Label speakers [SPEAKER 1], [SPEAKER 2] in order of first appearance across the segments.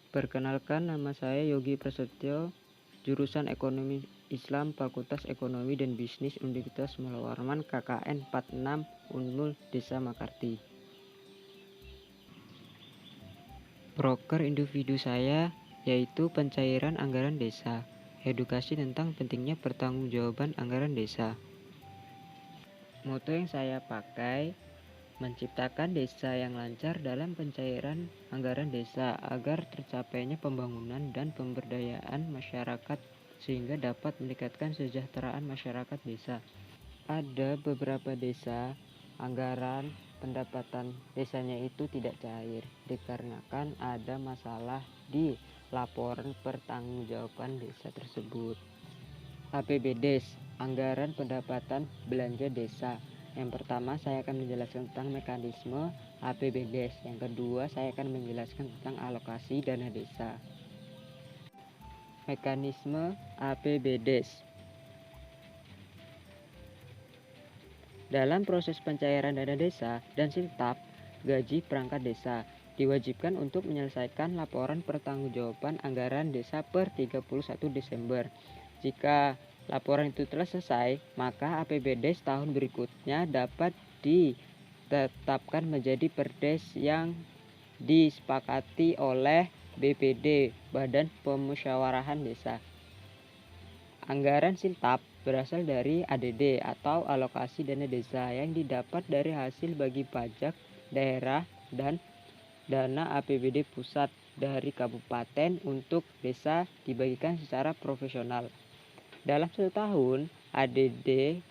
[SPEAKER 1] Perkenalkan, nama saya Yogi Prasetyo, jurusan Ekonomi Islam, Fakultas Ekonomi dan Bisnis Universitas Muhammad Warman, KKN 46 Unmul Desa Makarti. Proker individu saya yaitu pencairan anggaran desa, edukasi tentang pentingnya pertanggungjawaban anggaran desa. Moto yang saya pakai, menciptakan desa yang lancar dalam pencairan anggaran desa agar tercapainya pembangunan dan pemberdayaan masyarakat sehingga dapat meningkatkan kesejahteraan masyarakat desa. Ada beberapa desa anggaran pendapatan desanya itu tidak cair dikarenakan ada masalah di laporan pertanggungjawaban desa tersebut. APBDes, anggaran pendapatan belanja desa. Yang pertama saya akan menjelaskan tentang mekanisme APBDes. Yang kedua saya akan menjelaskan tentang alokasi dana desa. Mekanisme APBDes. Dalam proses pencairan dana desa dan siltap gaji perangkat desa diwajibkan untuk menyelesaikan laporan pertanggungjawaban anggaran desa per 31 Desember. Jika laporan itu telah selesai, maka APBDes tahun berikutnya dapat ditetapkan menjadi perdes yang disepakati oleh BPD, Badan Pemusyawarahan Desa. Anggaran siltap berasal dari ADD atau alokasi dana desa yang didapat dari hasil bagi pajak daerah dan dana APBD pusat dari kabupaten untuk desa dibagikan secara proporsional. Dalam satu tahun, ADD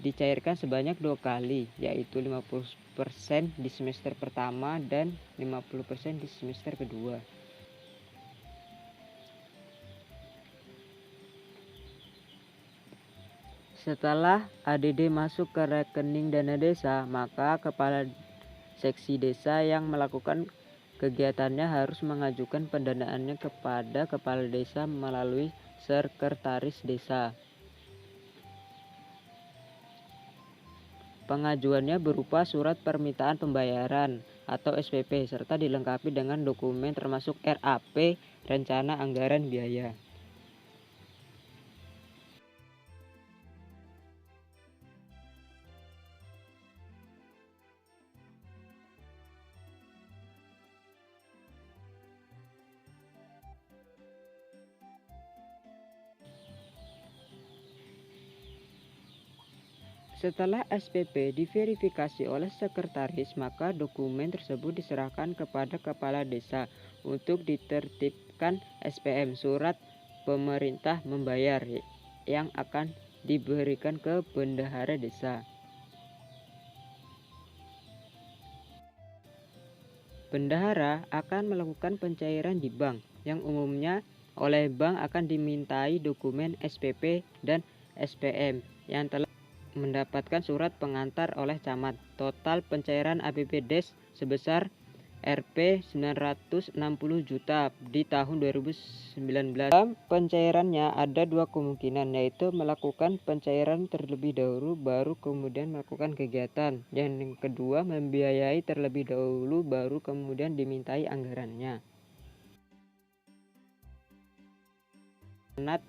[SPEAKER 1] dicairkan sebanyak 2 kali, yaitu 50% di semester pertama dan 50% di semester kedua. Setelah ADD masuk ke rekening dana desa, maka kepala seksi desa yang melakukan kegiatannya harus mengajukan pendanaannya kepada kepala desa melalui sekretaris desa. Pengajuannya berupa surat permintaan pembayaran atau SPP serta dilengkapi dengan dokumen termasuk RAP, rencana anggaran biaya. Setelah SPP diverifikasi oleh sekretaris, maka dokumen tersebut diserahkan kepada kepala desa untuk ditertibkan SPM, surat pemerintah membayar, yang akan diberikan ke bendahara desa. Bendahara akan melakukan pencairan di bank, yang umumnya oleh bank akan dimintai dokumen SPP dan SPM yang telah mendapatkan surat pengantar oleh camat. Total pencairan APBDes sebesar Rp 960 juta di tahun 2019. Dalam pencairannya ada dua kemungkinan, yaitu melakukan pencairan terlebih dahulu baru kemudian melakukan kegiatan. Yang kedua, membiayai terlebih dahulu baru kemudian dimintai anggarannya.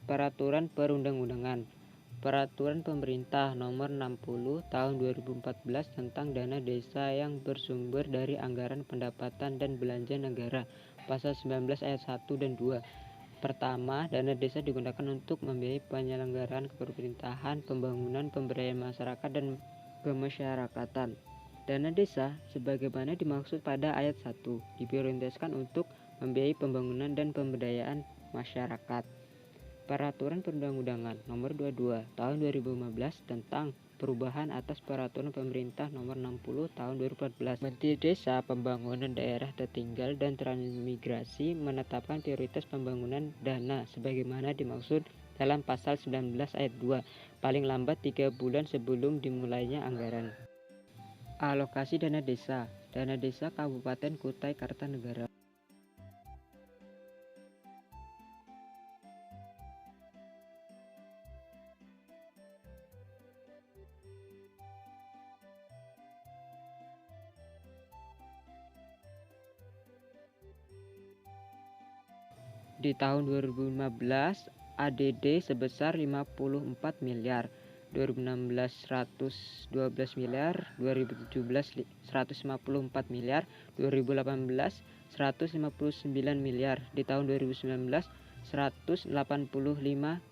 [SPEAKER 1] Peraturan perundang-undangan. Peraturan Pemerintah Nomor 60 Tahun 2014 tentang dana desa yang bersumber dari anggaran pendapatan dan belanja negara. Pasal 19 ayat 1 dan 2. Pertama, dana desa digunakan untuk membiayai penyelenggaraan pemerintahan, pembangunan, pemberdayaan masyarakat dan kemasyarakatan. Dana desa sebagaimana dimaksud pada ayat 1 diprioritaskan untuk membiayai pembangunan dan pemberdayaan masyarakat. Peraturan Perundang-undangan Nomor 22 Tahun 2015 tentang perubahan atas Peraturan Pemerintah Nomor 60 Tahun 2014. Menteri Desa, Pembangunan Daerah Tertinggal dan Transmigrasi menetapkan prioritas pembangunan dana sebagaimana dimaksud dalam pasal 19 ayat 2 paling lambat 3 bulan sebelum dimulainya anggaran. Alokasi dana desa. Dana desa Kabupaten Kutai Kartanegara. Di tahun 2015 ADD sebesar 54 miliar, 2016 112 miliar, 2017 154 miliar, 2018 159 miliar, di tahun 2019 185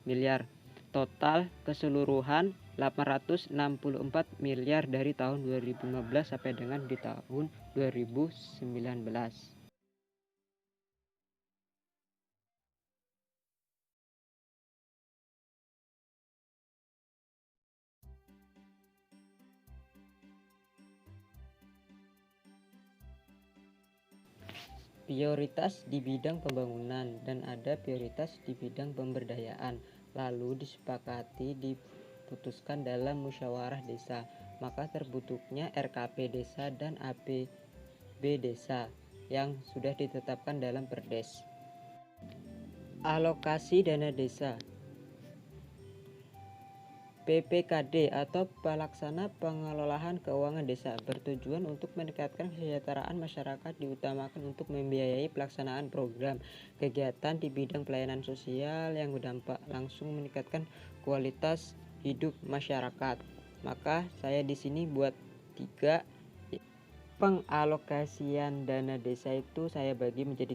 [SPEAKER 1] miliar. Total keseluruhan 864 miliar dari tahun 2015 sampai dengan di tahun 2019. Prioritas di bidang pembangunan dan ada prioritas di bidang pemberdayaan, lalu disepakati diputuskan dalam musyawarah desa, maka terbentuknya RKP desa dan APB desa yang sudah ditetapkan dalam Perdes. Alokasi dana desa PPKD atau Pelaksana Pengelolaan Keuangan Desa bertujuan untuk meningkatkan kesejahteraan masyarakat, diutamakan untuk membiayai pelaksanaan program kegiatan di bidang pelayanan sosial yang berdampak langsung meningkatkan kualitas hidup masyarakat. Maka saya di sini buat 3. Pengalokasian dana desa itu saya bagi menjadi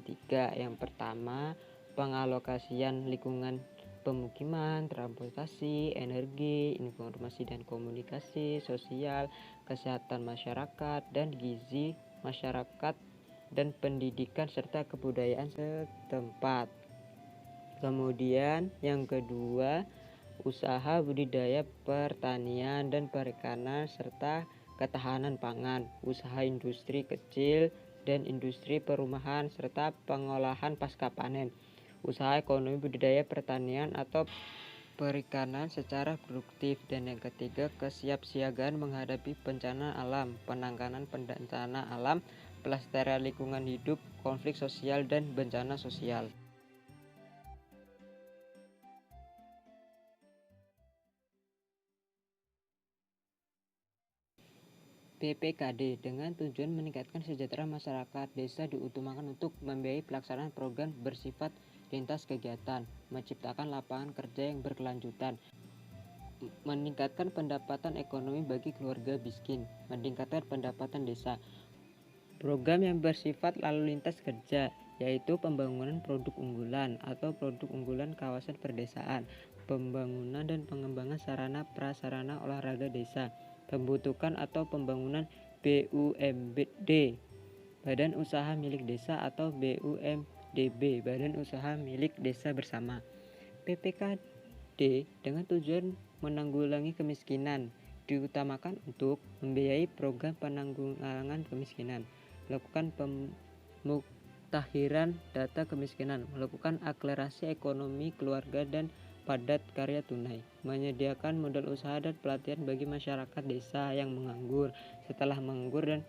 [SPEAKER 1] 3. Yang pertama, pengalokasian lingkungan pemukiman, transportasi, energi, informasi dan komunikasi, sosial, kesehatan masyarakat, dan gizi masyarakat, dan pendidikan serta kebudayaan setempat. Kemudian yang kedua, usaha budidaya pertanian dan perikanan serta ketahanan pangan, usaha industri kecil dan industri perumahan serta pengolahan pasca panen, usaha ekonomi budidaya pertanian atau perikanan secara produktif, dan yang ketiga, kesiapsiagaan menghadapi bencana alam, penanganan bencana alam, pelestarian lingkungan hidup, konflik sosial dan bencana sosial. PPKD dengan tujuan meningkatkan kesejahteraan masyarakat desa diutamakan untuk membiayai pelaksanaan program bersifat lintas kegiatan, menciptakan lapangan kerja yang berkelanjutan, meningkatkan pendapatan ekonomi bagi keluarga miskin, meningkatkan pendapatan desa. Program yang bersifat lalu lintas kerja yaitu pembangunan produk unggulan atau produk unggulan kawasan perdesaan, pembangunan dan pengembangan sarana prasarana olahraga desa, pembentukan atau pembangunan BUMD, Badan Usaha Milik Desa atau BUMDB, Badan Usaha Milik Desa Bersama. PPKD dengan tujuan menanggulangi kemiskinan, diutamakan untuk membiayai program penanggulangan kemiskinan, melakukan pemuktahiran data kemiskinan, melakukan akselerasi ekonomi keluarga dan padat karya tunai, menyediakan modal usaha dan pelatihan bagi masyarakat desa yang menganggur setelah menganggur dan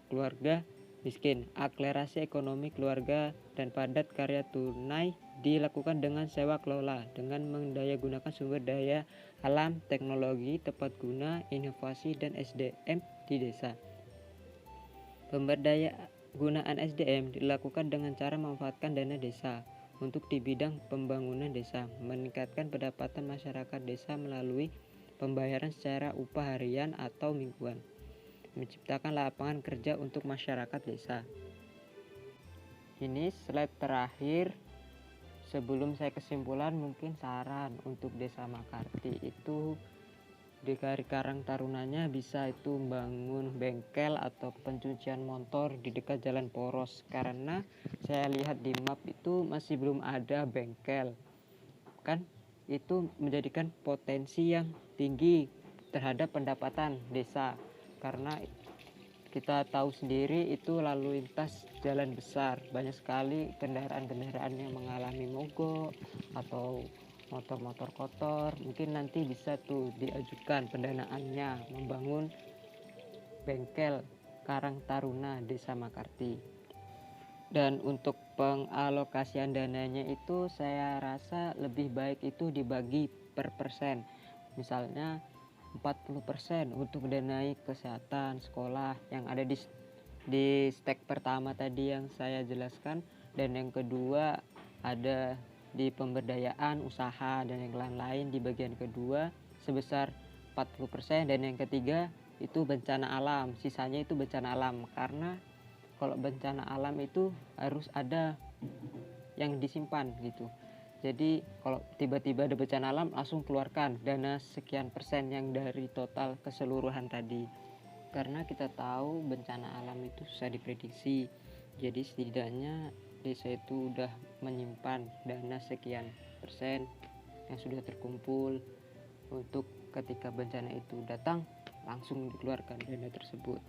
[SPEAKER 1] keluarga miskin. Akselerasi ekonomi keluarga dan padat karya tunai dilakukan dengan sewa kelola, dengan mendayagunakan sumber daya alam, teknologi, tepat guna, inovasi, dan SDM di desa. Pemberdayaan SDM dilakukan dengan cara memanfaatkan dana desa untuk di bidang pembangunan desa, meningkatkan pendapatan masyarakat desa melalui pembayaran secara upah harian atau mingguan, menciptakan lapangan kerja untuk masyarakat desa. Ini slide terakhir. Sebelum saya kesimpulan, mungkin saran untuk Desa Makarti itu di Karang Tarunanya bisa itu bangun bengkel atau pencucian motor di dekat jalan poros, karena saya lihat di map itu masih belum ada bengkel, kan itu menjadikan potensi yang tinggi terhadap pendapatan desa, karena kita tahu sendiri itu lalu lintas jalan besar, banyak sekali kendaraan-kendaraan yang mengalami mogok atau motor-motor kotor. Mungkin nanti bisa tuh diajukan pendanaannya membangun bengkel Karang Taruna Desa Makarti. Dan untuk pengalokasian dananya itu saya rasa lebih baik itu dibagi per persen. Misalnya 40% untuk danai kesehatan sekolah yang ada di step pertama tadi yang saya jelaskan, dan yang kedua ada di pemberdayaan usaha dan yang lain-lain di bagian kedua sebesar 40%, dan yang ketiga itu bencana alam, sisanya itu bencana alam. Karena kalau bencana alam itu harus ada yang disimpan gitu. Jadi kalau tiba-tiba ada bencana alam langsung keluarkan dana sekian persen yang dari total keseluruhan tadi. Karena kita tahu bencana alam itu susah diprediksi. Jadi setidaknya desa itu udah menyimpan dana sekian persen yang sudah terkumpul untuk ketika bencana itu datang langsung dikeluarkan dana tersebut.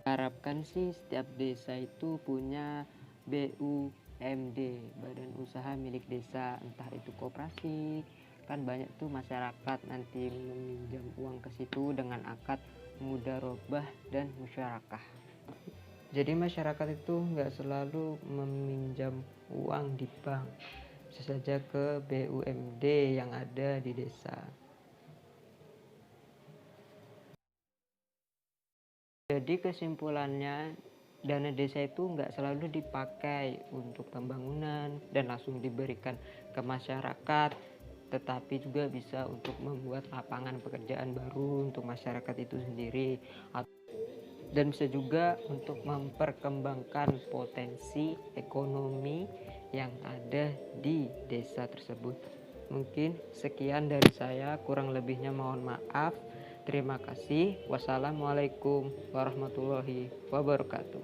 [SPEAKER 1] Harapkan sih setiap desa itu punya BUMD, Badan Usaha Milik Desa, entah itu koperasi. Kan banyak tuh masyarakat nanti meminjam uang ke situ dengan akad mudharabah dan musyarakah. Jadi masyarakat itu nggak selalu meminjam uang di bank, bisa saja ke BUMD yang ada di desa. Jadi kesimpulannya, dana desa itu nggak selalu dipakai untuk pembangunan dan langsung diberikan ke masyarakat, tetapi juga bisa untuk membuat lapangan pekerjaan baru untuk masyarakat itu sendiri, dan bisa juga untuk memperkembangkan potensi ekonomi yang ada di desa tersebut. Mungkin sekian dari saya, kurang lebihnya mohon maaf. Terima kasih. Wassalamualaikum warahmatullahi wabarakatuh.